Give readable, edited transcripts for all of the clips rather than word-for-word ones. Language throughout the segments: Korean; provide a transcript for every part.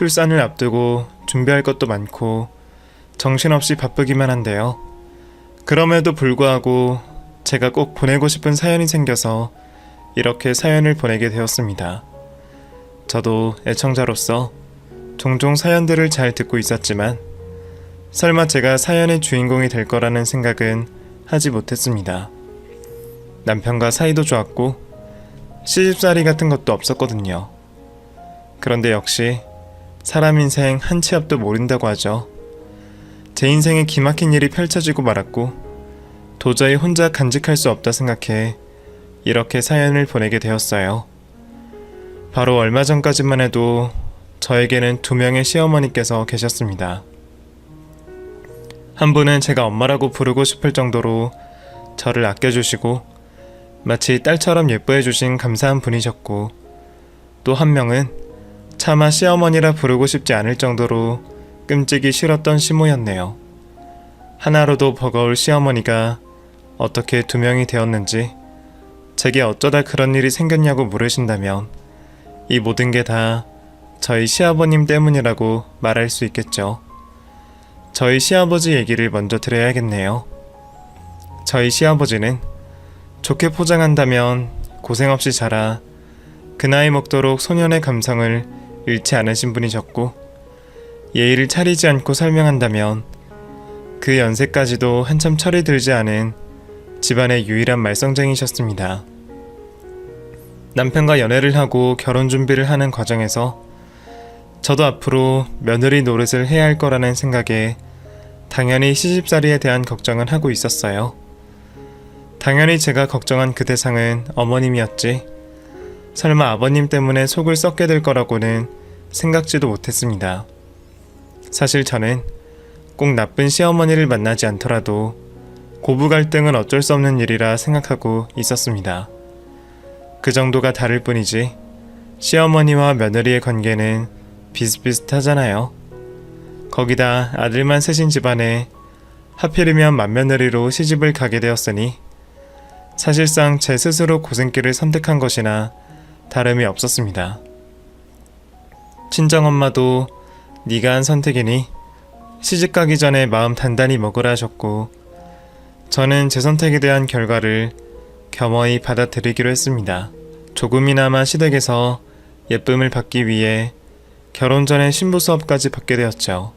출산을 앞두고 준비할 것도 많고 정신없이 바쁘기만 한데요. 그럼에도 불구하고 제가 꼭 보내고 싶은 사연이 생겨서 이렇게 사연을 보내게 되었습니다. 저도 애청자로서 종종 사연들을 잘 듣고 있었지만 설마 제가 사연의 주인공이 될 거라는 생각은 하지 못했습니다. 남편과 사이도 좋았고 시집살이 같은 것도 없었거든요. 그런데 역시 사람 인생 한 치 앞도 모른다고 하죠. 제 인생에 기막힌 일이 펼쳐지고 말았고 도저히 혼자 간직할 수 없다 생각해 이렇게 사연을 보내게 되었어요. 바로 얼마 전까지만 해도 저에게는 2명의 시어머니께서 계셨습니다. 한 분은 제가 엄마라고 부르고 싶을 정도로 저를 아껴주시고 마치 딸처럼 예뻐해주신 감사한 분이셨고, 또 한 명은 차마 시어머니라 부르고 싶지 않을 정도로 끔찍이 싫었던 시모였네요. 하나로도 버거울 시어머니가 어떻게 2명이 되었는지, 제게 어쩌다 그런 일이 생겼냐고 물으신다면 이 모든 게 다 저희 시아버님 때문이라고 말할 수 있겠죠. 저희 시아버지 얘기를 먼저 드려야겠네요. 저희 시아버지는 좋게 포장한다면 고생 없이 자라 그 나이 먹도록 소년의 감성을 잃지 않으신 분이셨고, 예의를 차리지 않고 설명한다면 그 연세까지도 한참 철이 들지 않은 집안의 유일한 말썽쟁이셨습니다. 남편과 연애를 하고 결혼 준비를 하는 과정에서 저도 앞으로 며느리 노릇을 해야 할 거라는 생각에 당연히 시집살이에 대한 걱정은 하고 있었어요. 당연히 제가 걱정한 그 대상은 어머님이었지, 설마 아버님 때문에 속을 썩게 될 거라고는 생각지도 못했습니다. 사실 저는 꼭 나쁜 시어머니를 만나지 않더라도 고부 갈등은 어쩔 수 없는 일이라 생각하고 있었습니다. 그 정도가 다를 뿐이지 시어머니와 며느리의 관계는 비슷비슷하잖아요. 거기다 아들만 셋인 집안에 하필이면 맏며느리로 시집을 가게 되었으니 사실상 제 스스로 고생길을 선택한 것이나 다름이 없었습니다. 친정엄마도 네가 한 선택이니 시집 가기 전에 마음 단단히 먹으라 하셨고, 저는 제 선택에 대한 결과를 겸허히 받아들이기로 했습니다. 조금이나마 시댁에서 예쁨을 받기 위해 결혼 전에 신부 수업까지 받게 되었죠.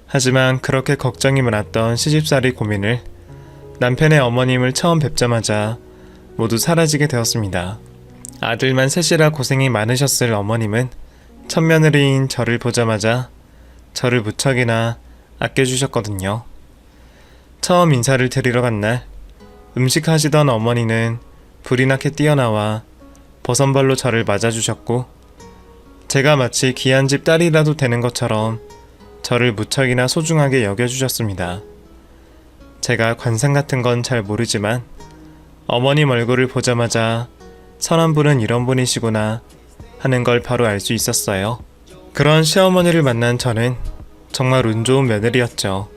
하지만 그렇게 걱정이 많았던 시집살이 고민을 남편의 어머님을 처음 뵙자마자 모두 사라지게 되었습니다. 아들만 셋이라 고생이 많으셨을 어머님은 첫며느리인 저를 보자마자 저를 무척이나 아껴주셨거든요. 처음 인사를 드리러 간 날 음식 하시던 어머니는 불이 나게 뛰어나와 버선발로 저를 맞아주셨고, 제가 마치 귀한 집 딸이라도 되는 것처럼 저를 무척이나 소중하게 여겨주셨습니다. 제가 관상 같은 건 잘 모르지만 어머님 얼굴을 보자마자 선한 분은 이런 분이시구나 하는 걸 바로 알 수 있었어요. 그런 시어머니를 만난 저는 정말 운 좋은 며느리였죠.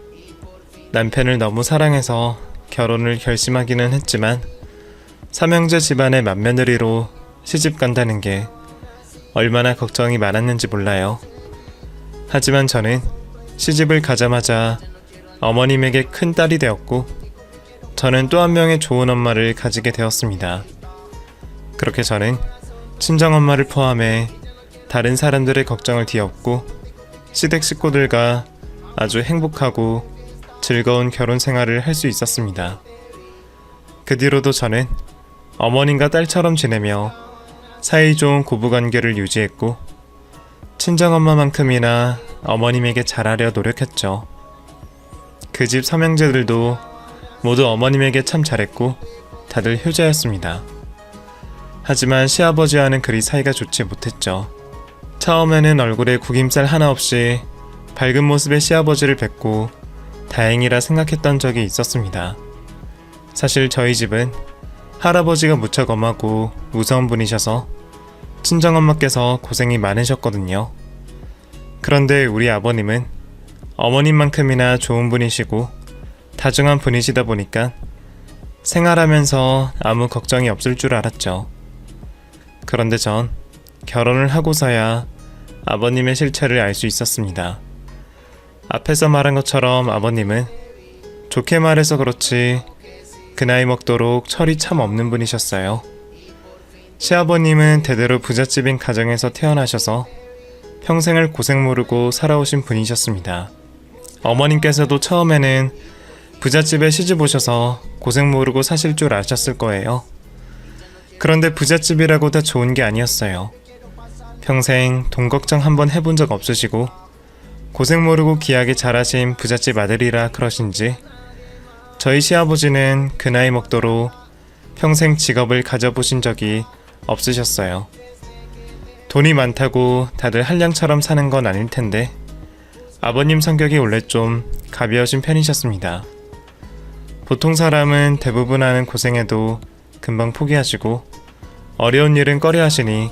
남편을 너무 사랑해서 결혼을 결심하기는 했지만 삼형제 집안의 맏며느리로 시집 간다는 게 얼마나 걱정이 많았는지 몰라요. 하지만 저는 시집을 가자마자 어머님에게 큰 딸이 되었고, 저는 또 한 명의 좋은 엄마를 가지게 되었습니다. 그렇게 저는 친정엄마를 포함해 다른 사람들의 걱정을 뒤엎고 시댁 식구들과 아주 행복하고 즐거운 결혼 생활을 할 수 있었습니다. 그 뒤로도 저는 어머님과 딸처럼 지내며 사이좋은 고부관계를 유지했고, 친정엄마만큼이나 어머님에게 잘하려 노력했죠. 그 집 삼형제들도 모두 어머님에게 참 잘했고 다들 효자였습니다. 하지만 시아버지와는 그리 사이가 좋지 못했죠. 처음에는 얼굴에 구김살 하나 없이 밝은 모습의 시아버지를 뵙고 다행이라 생각했던 적이 있었습니다. 사실 저희 집은 할아버지가 무척 엄하고 무서운 분이셔서 친정엄마께서 고생이 많으셨거든요. 그런데 우리 아버님은 어머님만큼이나 좋은 분이시고 다정한 분이시다 보니까 생활하면서 아무 걱정이 없을 줄 알았죠. 그런데 전 결혼을 하고서야 아버님의 실체를 알 수 있었습니다. 앞에서 말한 것처럼 아버님은 좋게 말해서 그렇지 그 나이 먹도록 철이 참 없는 분이셨어요. 시아버님은 대대로 부잣집인 가정에서 태어나셔서 평생을 고생 모르고 살아오신 분이셨습니다. 어머님께서도 처음에는 부잣집에 시집 오셔서 고생 모르고 사실 줄 아셨을 거예요. 그런데 부잣집이라고 다 좋은 게 아니었어요. 평생 돈 걱정 한번 해본 적 없으시고 고생 모르고 귀하게 자라신 부잣집 아들이라 그러신지 저희 시아버지는 그 나이 먹도록 평생 직업을 가져보신 적이 없으셨어요. 돈이 많다고 다들 한량처럼 사는 건 아닐 텐데 아버님 성격이 원래 좀 가벼우신 편이셨습니다. 보통 사람은 대부분 하는 고생에도 금방 포기하시고 어려운 일은 꺼려 하시니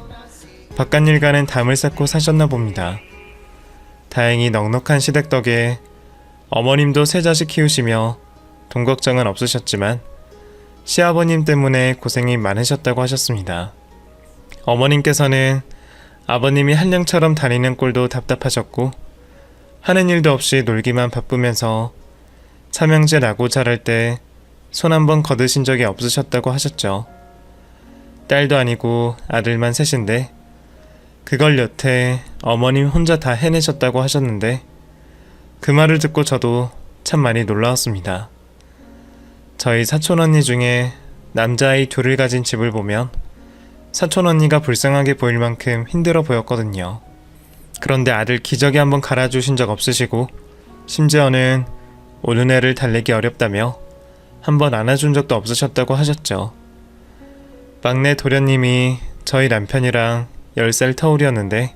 바깥일과는 담을 쌓고 사셨나 봅니다. 다행히 넉넉한 시댁 덕에 어머님도 세 자식 키우시며 돈 걱정은 없으셨지만 시아버님 때문에 고생이 많으셨다고 하셨습니다. 어머님께서는 아버님이 한량처럼 다니는 꼴도 답답하셨고 하는 일도 없이 놀기만 바쁘면서 삼형제 나고 자랄 때 손 한 번 거드신 적이 없으셨다고 하셨죠. 딸도 아니고 아들만 셋인데 그걸 여태 어머님 혼자 다 해내셨다고 하셨는데 그 말을 듣고 저도 참 많이 놀라웠습니다. 저희 사촌언니 중에 남자아이 둘을 가진 집을 보면 사촌언니가 불쌍하게 보일 만큼 힘들어 보였거든요. 그런데 아들 기저귀 한번 갈아주신 적 없으시고 심지어는 오는 애를 달래기 어렵다며 한번 안아준 적도 없으셨다고 하셨죠. 막내 도련님이 저희 남편이랑 10살 터울이었는데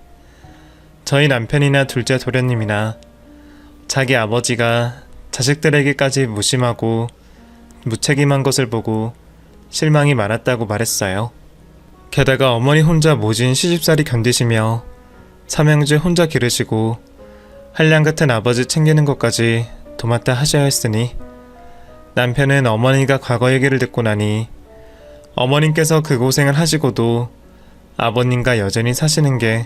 저희 남편이나 둘째 도련님이나 자기 아버지가 자식들에게까지 무심하고 무책임한 것을 보고 실망이 많았다고 말했어요. 게다가 어머니 혼자 모진 시집살이 견디시며 삼형제 혼자 기르시고 한량 같은 아버지 챙기는 것까지 도맡아 하셔야 했으니 남편은 어머니가 과거 얘기를 듣고 나니 어머님께서 그 고생을 하시고도 아버님과 여전히 사시는 게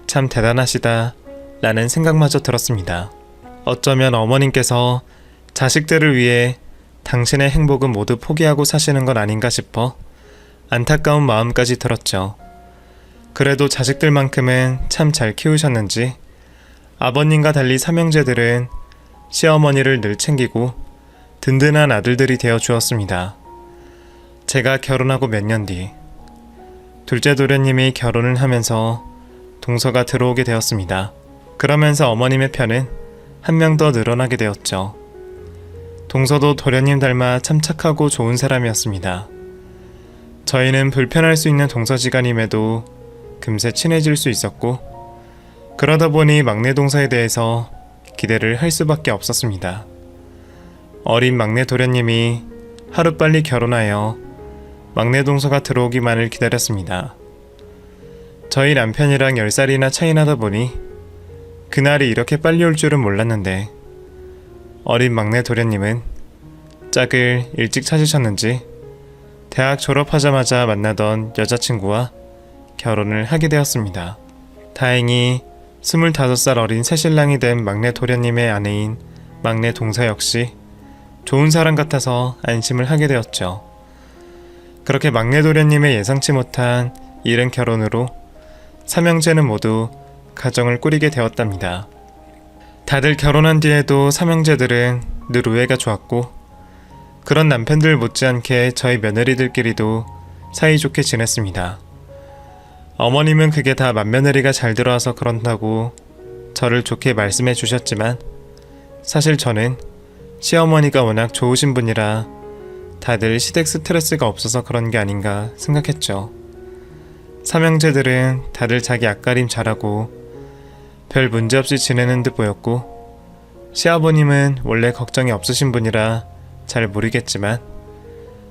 참 대단하시다 라는 생각마저 들었습니다. 어쩌면 어머님께서 자식들을 위해 당신의 행복은 모두 포기하고 사시는 건 아닌가 싶어 안타까운 마음까지 들었죠. 그래도 자식들만큼은 참 잘 키우셨는지 아버님과 달리 삼형제들은 시어머니를 늘 챙기고 든든한 아들들이 되어 주었습니다. 제가 결혼하고 몇 년 뒤 둘째 도련님이 결혼을 하면서 동서가 들어오게 되었습니다. 그러면서 어머님의 편은 한 명 더 늘어나게 되었죠. 동서도 도련님 닮아 참 착하고 좋은 사람이었습니다. 저희는 불편할 수 있는 동서지간임에도 금세 친해질 수 있었고 그러다 보니 막내 동서에 대해서 기대를 할 수밖에 없었습니다. 어린 막내 도련님이 하루빨리 결혼하여 막내 동서가 들어오기만을 기다렸습니다. 저희 남편이랑 10살이나 차이 나다 보니 그날이 이렇게 빨리 올 줄은 몰랐는데 어린 막내 도련님은 짝을 일찍 찾으셨는지 대학 졸업하자마자 만나던 여자친구와 결혼을 하게 되었습니다. 다행히 25살 어린 새신랑이 된 막내 도련님의 아내인 막내 동서 역시 좋은 사람 같아서 안심을 하게 되었죠. 그렇게 막내 도련님의 예상치 못한 이른 결혼으로 삼형제는 모두 가정을 꾸리게 되었답니다. 다들 결혼한 뒤에도 삼형제들은 늘 우애가 좋았고 그런 남편들 못지않게 저희 며느리들끼리도 사이좋게 지냈습니다. 어머님은 그게 다 맏며느리가 잘 들어와서 그런다고 저를 좋게 말씀해 주셨지만 사실 저는 시어머니가 워낙 좋으신 분이라 다들 시댁 스트레스가 없어서 그런 게 아닌가 생각했죠. 삼형제들은 다들 자기 앞가림 잘하고 별 문제없이 지내는 듯 보였고 시아버님은 원래 걱정이 없으신 분이라 잘 모르겠지만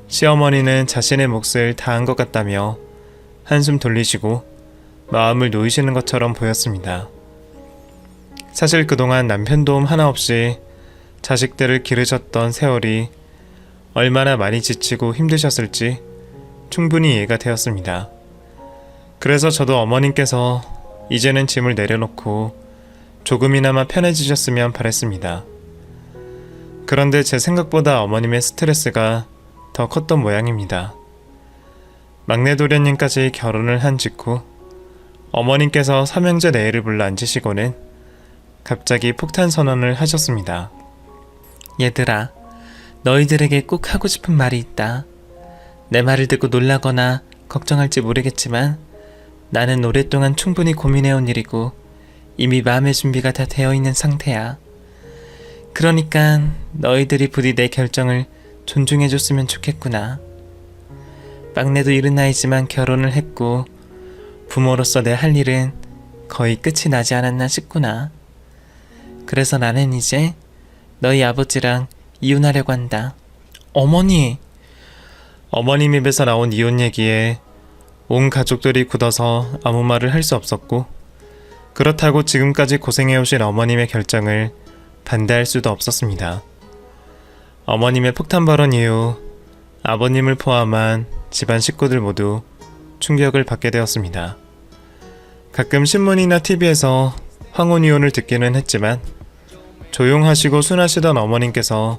시어머니는 자신의 몫을 다한 것 같다며 한숨 돌리시고 마음을 놓이시는 것처럼 보였습니다. 사실 그동안 남편 도움 하나 없이 자식들을 기르셨던 세월이 얼마나 많이 지치고 힘드셨을지 충분히 이해가 되었습니다. 그래서 저도 어머님께서 이제는 짐을 내려놓고 조금이나마 편해지셨으면 바랬습니다. 그런데 제 생각보다 어머님의 스트레스가 더 컸던 모양입니다. 막내 도련님까지 결혼을 한 직후 어머님께서 삼형제 네일을 불러 앉으시고는 갑자기 폭탄 선언을 하셨습니다. 얘들아, 너희들에게 꼭 하고 싶은 말이 있다. 내 말을 듣고 놀라거나 걱정할지 모르겠지만 나는 오랫동안 충분히 고민해온 일이고 이미 마음의 준비가 다 되어 있는 상태야. 그러니까 너희들이 부디 내 결정을 존중해줬으면 좋겠구나. 막내도 이른 나이지만 결혼을 했고 부모로서 내 할 일은 거의 끝이 나지 않았나 싶구나. 그래서 나는 이제 너희 아버지랑 이혼하려고 한다. 어머니! 어머님 입에서 나온 이혼 얘기에 온 가족들이 굳어서 아무 말을 할 수 없었고, 그렇다고 지금까지 고생해오신 어머님의 결정을 반대할 수도 없었습니다. 어머님의 폭탄 발언 이후 아버님을 포함한 집안 식구들 모두 충격을 받게 되었습니다. 가끔 신문이나 TV에서 황혼 이혼을 듣기는 했지만 조용하시고 순하시던 어머님께서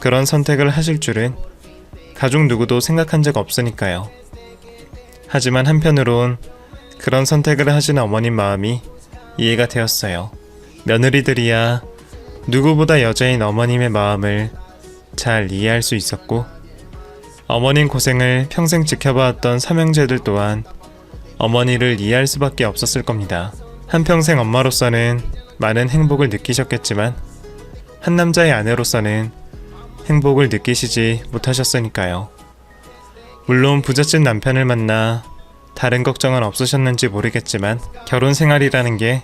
그런 선택을 하실 줄은 가족 누구도 생각한 적 없으니까요. 하지만 한편으론 그런 선택을 하신 어머님 마음이 이해가 되었어요. 며느리들이야 누구보다 여자인 어머님의 마음을 잘 이해할 수 있었고, 어머님 고생을 평생 지켜봐왔던 삼형제들 또한 어머니를 이해할 수밖에 없었을 겁니다. 한평생 엄마로서는 많은 행복을 느끼셨겠지만 한 남자의 아내로서는 행복을 느끼시지 못하셨으니까요. 물론 부잣집 남편을 만나 다른 걱정은 없으셨는지 모르겠지만 결혼 생활이라는 게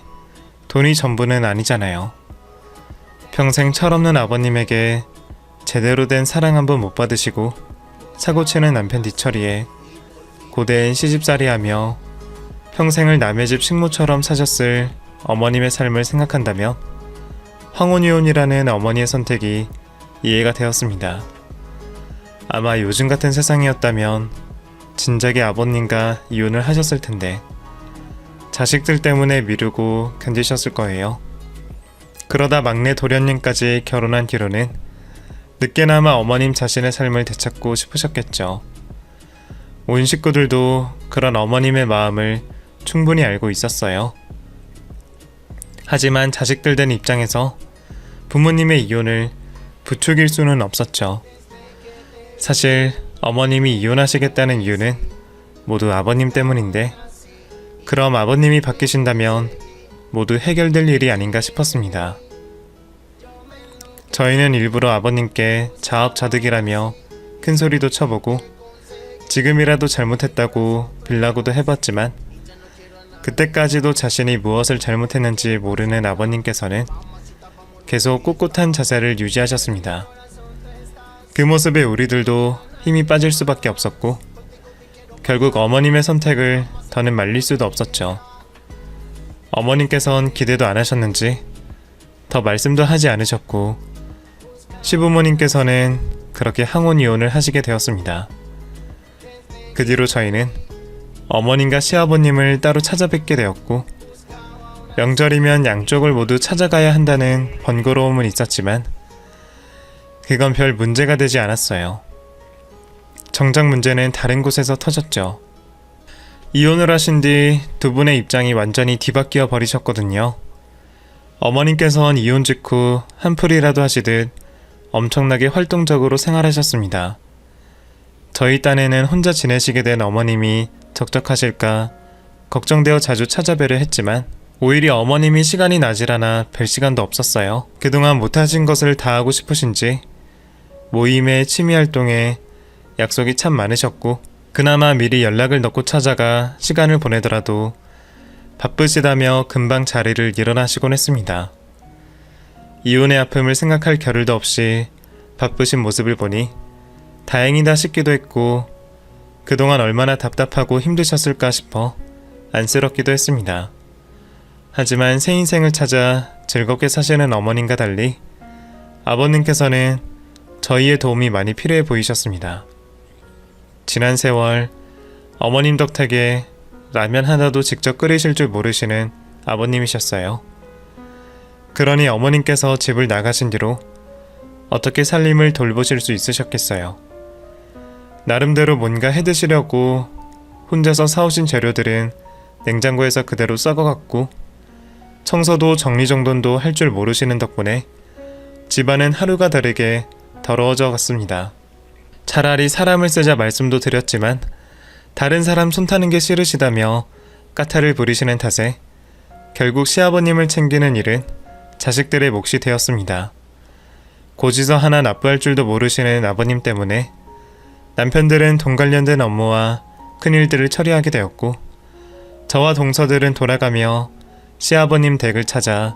돈이 전부는 아니잖아요. 평생 철없는 아버님에게 제대로 된 사랑 한 번 못 받으시고 사고치는 남편 뒤처리에 고대인 시집살이하며 평생을 남의 집 식모처럼 사셨을 어머님의 삶을 생각한다면 황혼이혼이라는 어머니의 선택이 이해가 되었습니다. 아마 요즘 같은 세상이었다면 진작에 아버님과 이혼을 하셨을 텐데 자식들 때문에 미루고 견디셨을 거예요. 그러다 막내 도련님까지 결혼한 뒤로는 늦게나마 어머님 자신의 삶을 되찾고 싶으셨겠죠. 온 식구들도 그런 어머님의 마음을 충분히 알고 있었어요. 하지만 자식들 된 입장에서 부모님의 이혼을 부추길 수는 없었죠. 사실 어머님이 이혼하시겠다는 이유는 모두 아버님 때문인데, 그럼 아버님이 바뀌신다면 모두 해결될 일이 아닌가 싶었습니다. 저희는 일부러 아버님께 자업자득이라며 큰 소리도 쳐보고 지금이라도 잘못했다고 빌라고도 해봤지만 그때까지도 자신이 무엇을 잘못했는지 모르는 아버님께서는 계속 꿋꿋한 자세를 유지하셨습니다. 그 모습에 우리들도 힘이 빠질 수밖에 없었고 결국 어머님의 선택을 더는 말릴 수도 없었죠. 어머님께선 기대도 안 하셨는지 더 말씀도 하지 않으셨고 시부모님께서는 그렇게 항혼이혼을 하시게 되었습니다. 그 뒤로 저희는 어머님과 시아버님을 따로 찾아뵙게 되었고 명절이면 양쪽을 모두 찾아가야 한다는 번거로움은 있었지만 그건 별 문제가 되지 않았어요. 정작 문제는 다른 곳에서 터졌죠. 이혼을 하신 뒤 두 분의 입장이 완전히 뒤바뀌어 버리셨거든요. 어머님께서는 이혼 직후 한풀이라도 하시듯 엄청나게 활동적으로 생활하셨습니다. 저희 딴에는 혼자 지내시게 된 어머님이 적적하실까 걱정되어 자주 찾아뵈려 했지만 오히려 어머님이 시간이 나질 않아 뵐 시간도 없었어요. 그동안 못하신 것을 다 하고 싶으신지 모임에 취미활동에 약속이 참 많으셨고 그나마 미리 연락을 넣고 찾아가 시간을 보내더라도 바쁘시다며 금방 자리를 일어나시곤 했습니다. 이혼의 아픔을 생각할 겨를도 없이 바쁘신 모습을 보니 다행이다 싶기도 했고 그동안 얼마나 답답하고 힘드셨을까 싶어 안쓰럽기도 했습니다. 하지만 새 인생을 찾아 즐겁게 사시는 어머님과 달리 아버님께서는 저희의 도움이 많이 필요해 보이셨습니다. 지난 세월 어머님 덕택에 라면 하나도 직접 끓이실 줄 모르시는 아버님이셨어요. 그러니 어머님께서 집을 나가신 뒤로 어떻게 살림을 돌보실 수 있으셨겠어요. 나름대로 뭔가 해드시려고 혼자서 사오신 재료들은 냉장고에서 그대로 썩어갔고, 청소도 정리정돈도 할 줄 모르시는 덕분에 집안은 하루가 다르게 더러워져 갔습니다. 차라리 사람을 쓰자 말씀도 드렸지만 다른 사람 손 타는 게 싫으시다며 까탈을 부리시는 탓에 결국 시아버님을 챙기는 일은 자식들의 몫이 되었습니다. 고지서 하나 납부할 줄도 모르시는 아버님 때문에 남편들은 돈 관련된 업무와 큰일들을 처리하게 되었고, 저와 동서들은 돌아가며 시아버님 댁을 찾아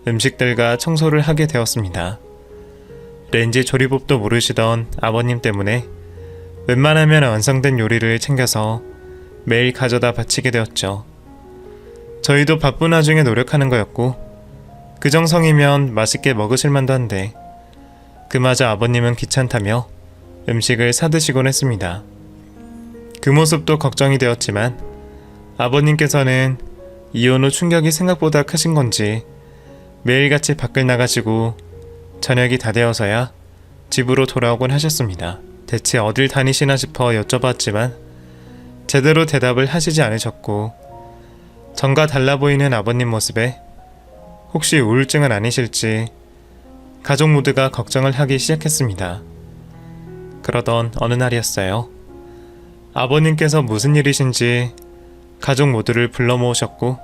음식들과 청소를 하게 되었습니다. 렌지 조리법도 모르시던 아버님 때문에 웬만하면 완성된 요리를 챙겨서 매일 가져다 바치게 되었죠. 저희도 바쁜 와중에 노력하는 거였고, 그 정성이면 맛있게 먹으실 만도 한데 그마저 아버님은 귀찮다며 음식을 사드시곤 했습니다. 그 모습도 걱정이 되었지만 아버님께서는 이혼 후 충격이 생각보다 크신 건지 매일같이 밖을 나가시고 저녁이 다 되어서야 집으로 돌아오곤 하셨습니다. 대체 어딜 다니시나 싶어 여쭤봤지만 제대로 대답을 하시지 않으셨고, 전과 달라 보이는 아버님 모습에 혹시 우울증은 아니실지 가족 모두가 걱정을 하기 시작했습니다. 그러던 어느 날이었어요. 아버님께서 무슨 일이신지 가족 모두를 불러 모으셨고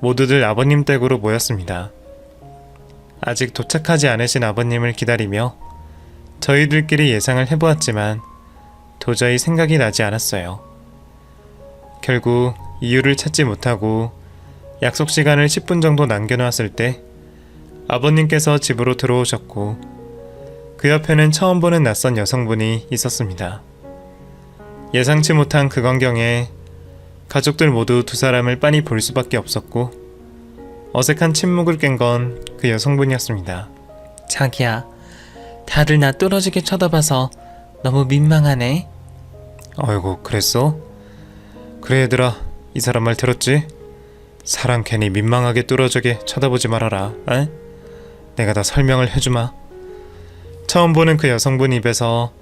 모두들 아버님 댁으로 모였습니다. 아직 도착하지 않으신 아버님을 기다리며 저희들끼리 예상을 해보았지만 도저히 생각이 나지 않았어요. 결국 이유를 찾지 못하고 약속 시간을 10분 정도 남겨놓았을 때 아버님께서 집으로 들어오셨고, 그 옆에는 처음 보는 낯선 여성분이 있었습니다. 예상치 못한 그 광경에 가족들 모두 두 사람을 빤히 볼 수밖에 없었고, 어색한 침묵을 깬 건 그 여성분이었습니다. 자기야, 다들 나 뚫어지게 쳐다봐서 너무 민망하네. 어이구, 그랬어? 그래 얘들아, 이 사람 말 들었지? 사람 괜히 민망하게 뚫어지게 쳐다보지 말아라. 에? 내가 다 설명을 해주마. 처음 보는 그 여성분 입에서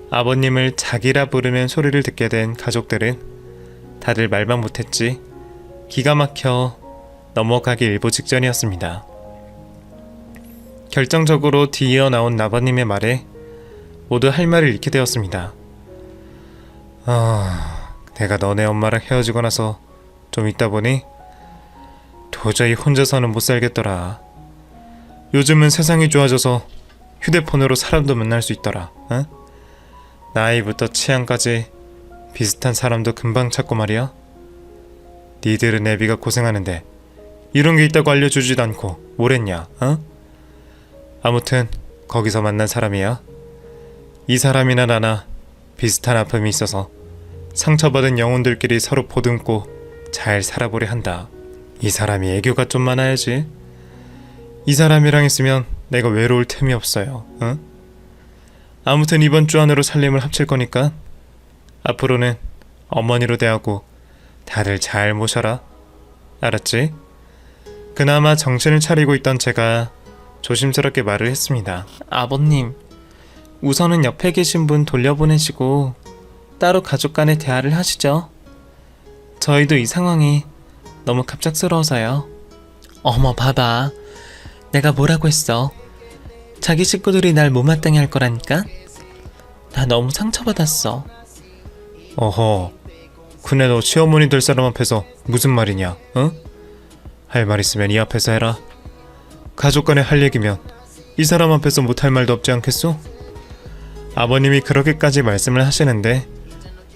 아버님을 자기라 부르는 소리를 듣게 된 가족들은 다들 말만 못했지 기가 막혀 넘어가기 일보 직전이었습니다. 결정적으로 뒤이어 나온 아버님의 말에 모두 할 말을 잃게 되었습니다. 내가 너네 엄마랑 헤어지고 나서 좀 있다 보니 도저히 혼자서는 못 살겠더라. 요즘은 세상이 좋아져서 휴대폰으로 사람도 만날 수 있더라. 응? 나이부터 취향까지 비슷한 사람도 금방 찾고 말이야. 니들은 애비가 고생하는데 이런 게 있다고 알려주지도 않고 뭘 했냐? 어? 아무튼 거기서 만난 사람이야. 이 사람이나 나나 비슷한 아픔이 있어서 상처받은 영혼들끼리 서로 보듬고 잘 살아보려 한다. 이 사람이 애교가 좀 많아야지. 이 사람이랑 있으면 내가 외로울 틈이 없어요. 응? 아무튼 이번 주 안으로 살림을 합칠 거니까 앞으로는 어머니로 대하고 다들 잘 모셔라. 알았지? 그나마 정신을 차리고 있던 제가 조심스럽게 말을 했습니다. 아버님, 우선은 옆에 계신 분 돌려보내시고 따로 가족 간의 대화를 하시죠. 저희도 이 상황이 너무 갑작스러워서요. 어머, 봐봐. 내가 뭐라고 했어. 자기 식구들이 날 못마땅해 할 거라니까. 나 너무 상처받았어. 어허, 근데 너 시어머니 될 사람 앞에서 무슨 말이냐? 응? 할 말 있으면 이 앞에서 해라. 가족 간에 할 얘기면 이 사람 앞에서 못할 말도 없지 않겠소? 아버님이 그렇게까지 말씀을 하시는데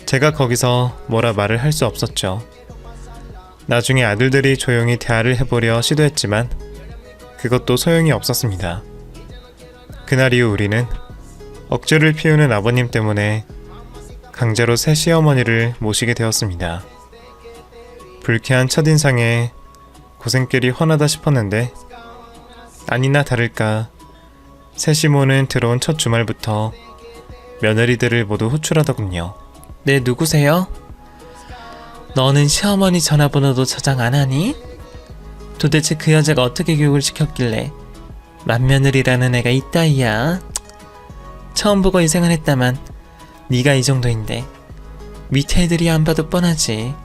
제가 거기서 뭐라 말을 할 수 없었죠. 나중에 아들들이 조용히 대화를 해보려 시도했지만 그것도 소용이 없었습니다. 그날 이후 우리는 억지를 피우는 아버님 때문에 강제로 새 시어머니를 모시게 되었습니다. 불쾌한 첫인상에 고생길이 훤하다 싶었는데 아니나 다를까 새 시모는 들어온 첫 주말부터 며느리들을 모두 호출하더군요. 네, 누구세요? 너는 시어머니 전화번호도 저장 안 하니? 도대체 그 여자가 어떻게 교육을 시켰길래 맏며느리라는 애가 이따위야. 처음 보고 인생을 했다만 네가 이 정도인데 밑에 애들이 안 봐도 뻔하지.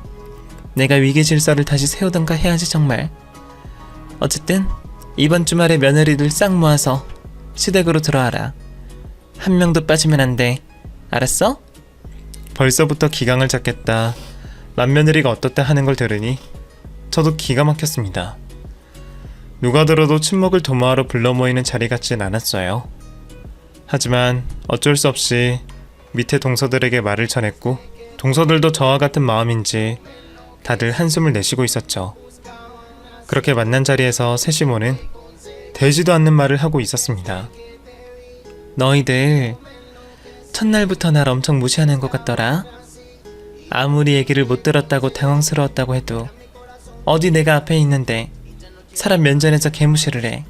내가 위계 질서를 다시 세우던가 해야지 정말. 어쨌든 이번 주말에 며느리들 싹 모아서 시댁으로 들어와라. 한 명도 빠지면 안 돼. 알았어? 벌써부터 기강을 잡겠다. 맏며느리가 어떻다 하는 걸 들으니 저도 기가 막혔습니다. 누가 들어도 친목을 도모하러 불러 모이는 자리 같진 않았어요. 하지만 어쩔 수 없이 밑에 동서들에게 말을 전했고 동서들도 저와 같은 마음인지 다들 한숨을 내쉬고 있었죠. 그렇게 만난 자리에서 세시모는 되지도 않는 말을 하고 있었습니다. 너희들 첫날부터 날 엄청 무시하는 것 같더라. 아무리 얘기를 못 들었다고 당황스러웠다고 해도 어디 내가 앞에 있는데 사람 면전에서 개무시를 해.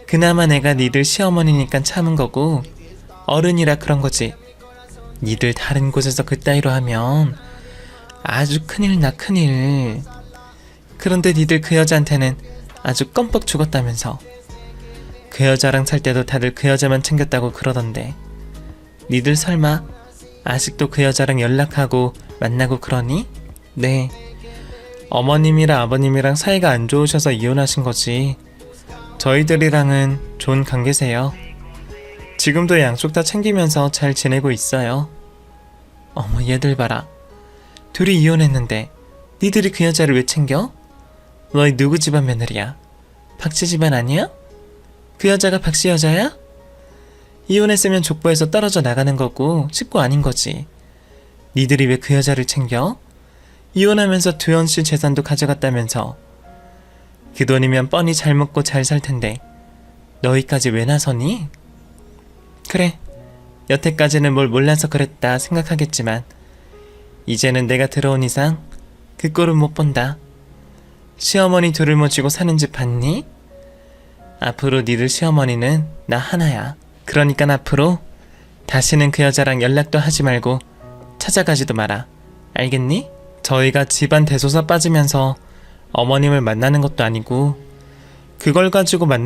그나마 내가 니들 시어머니니까 참은 거고 어른이라 그런 거지. 니들 다른 곳에서 그따위로 하면 아주 큰일 나 큰일. 그런데 니들 그 여자한테는 아주 껌뻑 죽었다면서. 그 여자랑 살 때도 다들 그 여자만 챙겼다고 그러던데 니들 설마 아직도 그 여자랑 연락하고 만나고 그러니? 네, 어머님이랑 아버님이랑 사이가 안 좋으셔서 이혼하신 거지 저희들이랑은 좋은 관계세요. 지금도 양쪽 다 챙기면서 잘 지내고 있어요. 어머 얘들 봐라. 둘이 이혼했는데 니들이 그 여자를 왜 챙겨? 너희 누구 집안 며느리야? 박씨 집안 아니야? 그 여자가 박씨 여자야? 이혼했으면 족보에서 떨어져 나가는 거고 식구 아닌 거지. 니들이 왜 그 여자를 챙겨? 이혼하면서 두현씨 재산도 가져갔다면서. 그 돈이면 뻔히 잘 먹고 잘 살 텐데 너희까지 왜 나서니? 그래, 여태까지는 뭘 몰라서 그랬다 생각하겠지만 이제는 내가 들어온 이상 그 꼴은 못 본다. 시어머니 둘을 모시고 사는 집 봤니? 앞으로 니들 시어머니는 나 하나야. 그러니까 앞으로 다시는 그 여자랑 연락도 하지 말고 찾아가지도 마라. 알겠니? 저희가 집안 대소사 빠지면서 어머님을 만나는 것도 아니고 그걸 가지고 만나